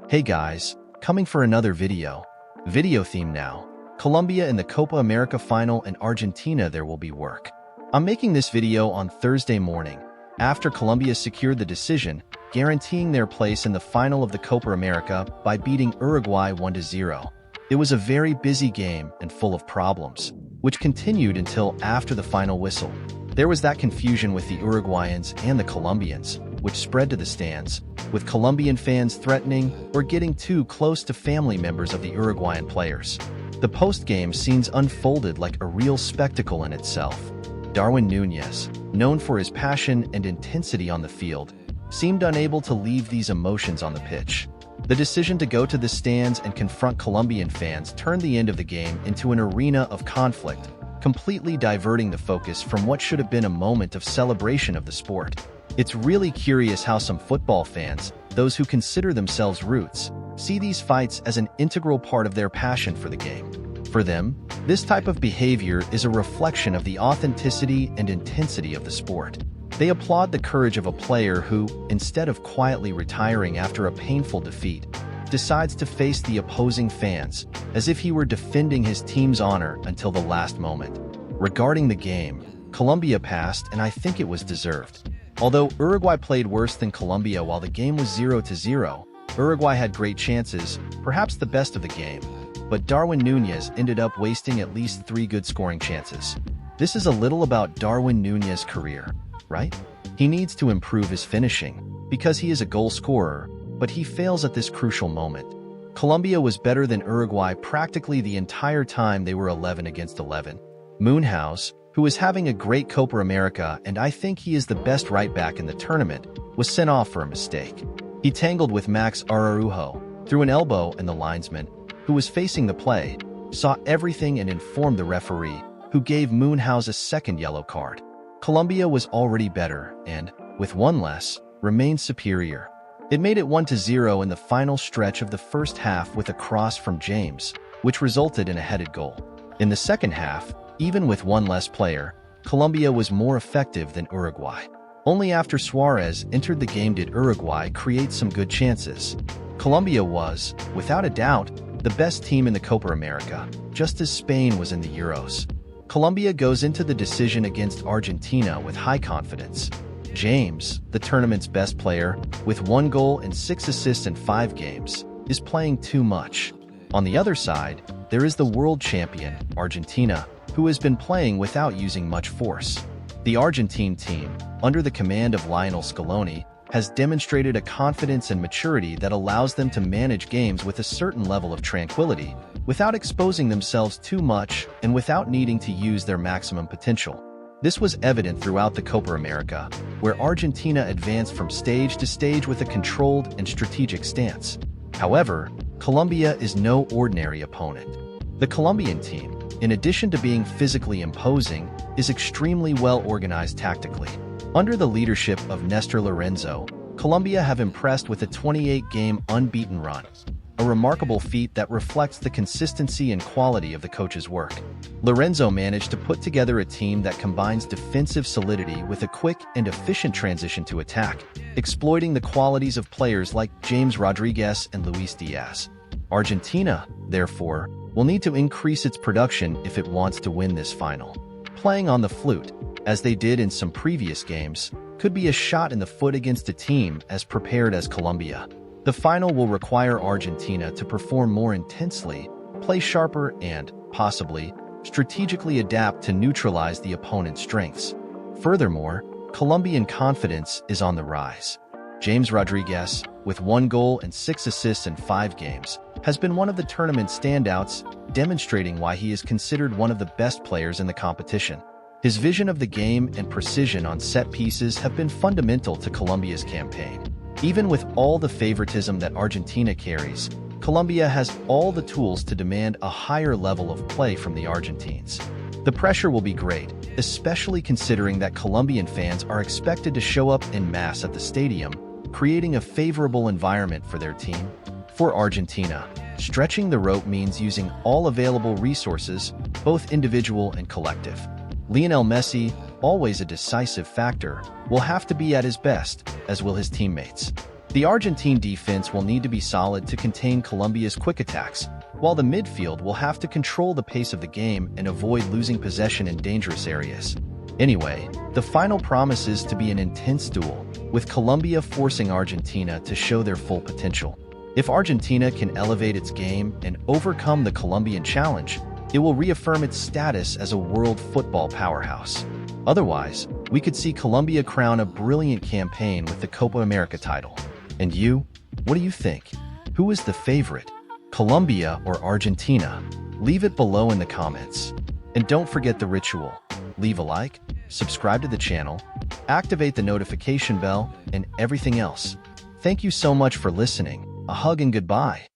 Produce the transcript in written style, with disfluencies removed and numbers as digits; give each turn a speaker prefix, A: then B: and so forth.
A: Hey guys, coming for another video. Video theme now. Colombia in the Copa America final and Argentina there will be work. I'm making this video on Thursday morning, after Colombia secured the decision, guaranteeing their place in the final of the Copa America by beating Uruguay 1-0. It was a very busy game and full of problems, which continued until after the final whistle. There was that confusion with the Uruguayans and the Colombians, which spread to the stands, with Colombian fans threatening or getting too close to family members of the Uruguayan players. The post-game scenes unfolded like a real spectacle in itself. Darwin Nunes, known for his passion and intensity on the field, seemed unable to leave these emotions on the pitch. The decision to go to the stands and confront Colombian fans turned the end of the game into an arena of conflict, completely diverting the focus from what should have been a moment of celebration of the sport. It's really curious how some football fans, those who consider themselves roots, see these fights as an integral part of their passion for the game. For them, this type of behavior is a reflection of the authenticity and intensity of the sport. They applaud the courage of a player who, instead of quietly retiring after a painful defeat, decides to face the opposing fans as if he were defending his team's honor until the last moment. Regarding the game, Colombia passed, and I think it was deserved. Although Uruguay played worse than Colombia while the game was 0-0, Uruguay had great chances, perhaps the best of the game, but Darwin Nunes ended up wasting at least 3 good scoring chances. This is a little about Darwin Nunes' career, right? He needs to improve his finishing, because he is a goal scorer, but he fails at this crucial moment. Colombia was better than Uruguay practically the entire time they were 11-11. Nunes, who is having a great Copa America and I think he is the best right-back in the tournament, was sent off for a mistake. He tangled with Max Araujo, threw an elbow, and the linesman, who was facing the play, saw everything and informed the referee, who gave Nunes a second yellow card. Colombia was already better and, with one less, remained superior. It made it 1-0 in the final stretch of the first half with a cross from James, which resulted in a headed goal. In the second half, even with one less player, Colombia was more effective than Uruguay. Only after Suarez entered the game did Uruguay create some good chances. Colombia was, without a doubt, the best team in the Copa America, just as Spain was in the Euros. Colombia goes into the decision against Argentina with high confidence. James, the tournament's best player, with 1 goal and 6 assists in 5 games, is playing too much. On the other side, there is the world champion, Argentina, who has been playing without using much force. The Argentine team, under the command of Lionel Scaloni, has demonstrated a confidence and maturity that allows them to manage games with a certain level of tranquility, without exposing themselves too much and without needing to use their maximum potential. This was evident throughout the Copa America, where Argentina advanced from stage to stage with a controlled and strategic stance. However, Colombia is no ordinary opponent. The Colombian team, in addition to being physically imposing, is extremely well organized tactically. Under the leadership of Nestor Lorenzo, Colombia have impressed with a 28-game unbeaten run, a remarkable feat that reflects the consistency and quality of the coach's work. Lorenzo managed to put together a team that combines defensive solidity with a quick and efficient transition to attack, exploiting the qualities of players like James Rodriguez and Luis Diaz. Argentina, therefore, will need to increase its production if it wants to win this final. Playing on the flute, as they did in some previous games, could be a shot in the foot against a team as prepared as Colombia. The final will require Argentina to perform more intensely, play sharper, and, possibly, strategically adapt to neutralize the opponent's strengths. Furthermore, Colombian confidence is on the rise. James Rodriguez, with 1 goal and 6 assists in 5 games, has been one of the tournament's standouts, demonstrating why he is considered one of the best players in the competition. His vision of the game and precision on set pieces have been fundamental to Colombia's campaign. Even with all the favoritism that Argentina carries, Colombia has all the tools to demand a higher level of play from the Argentines. The pressure will be great, especially considering that Colombian fans are expected to show up en masse at the stadium, creating a favorable environment for their team. For Argentina, stretching the rope means using all available resources, both individual and collective. Lionel Messi, always a decisive factor, will have to be at his best, as will his teammates. The Argentine defense will need to be solid to contain Colombia's quick attacks, while the midfield will have to control the pace of the game and avoid losing possession in dangerous areas. Anyway, the final promises to be an intense duel, with Colombia forcing Argentina to show their full potential. If Argentina can elevate its game and overcome the Colombian challenge, it will reaffirm its status as a world football powerhouse. Otherwise, we could see Colombia crown a brilliant campaign with the Copa America title. And you? What do you think? Who is the favorite? Colombia or Argentina? Leave it below in the comments. And don't forget the ritual. Leave a like, subscribe to the channel, activate the notification bell, and everything else. Thank you so much for listening. A hug and goodbye.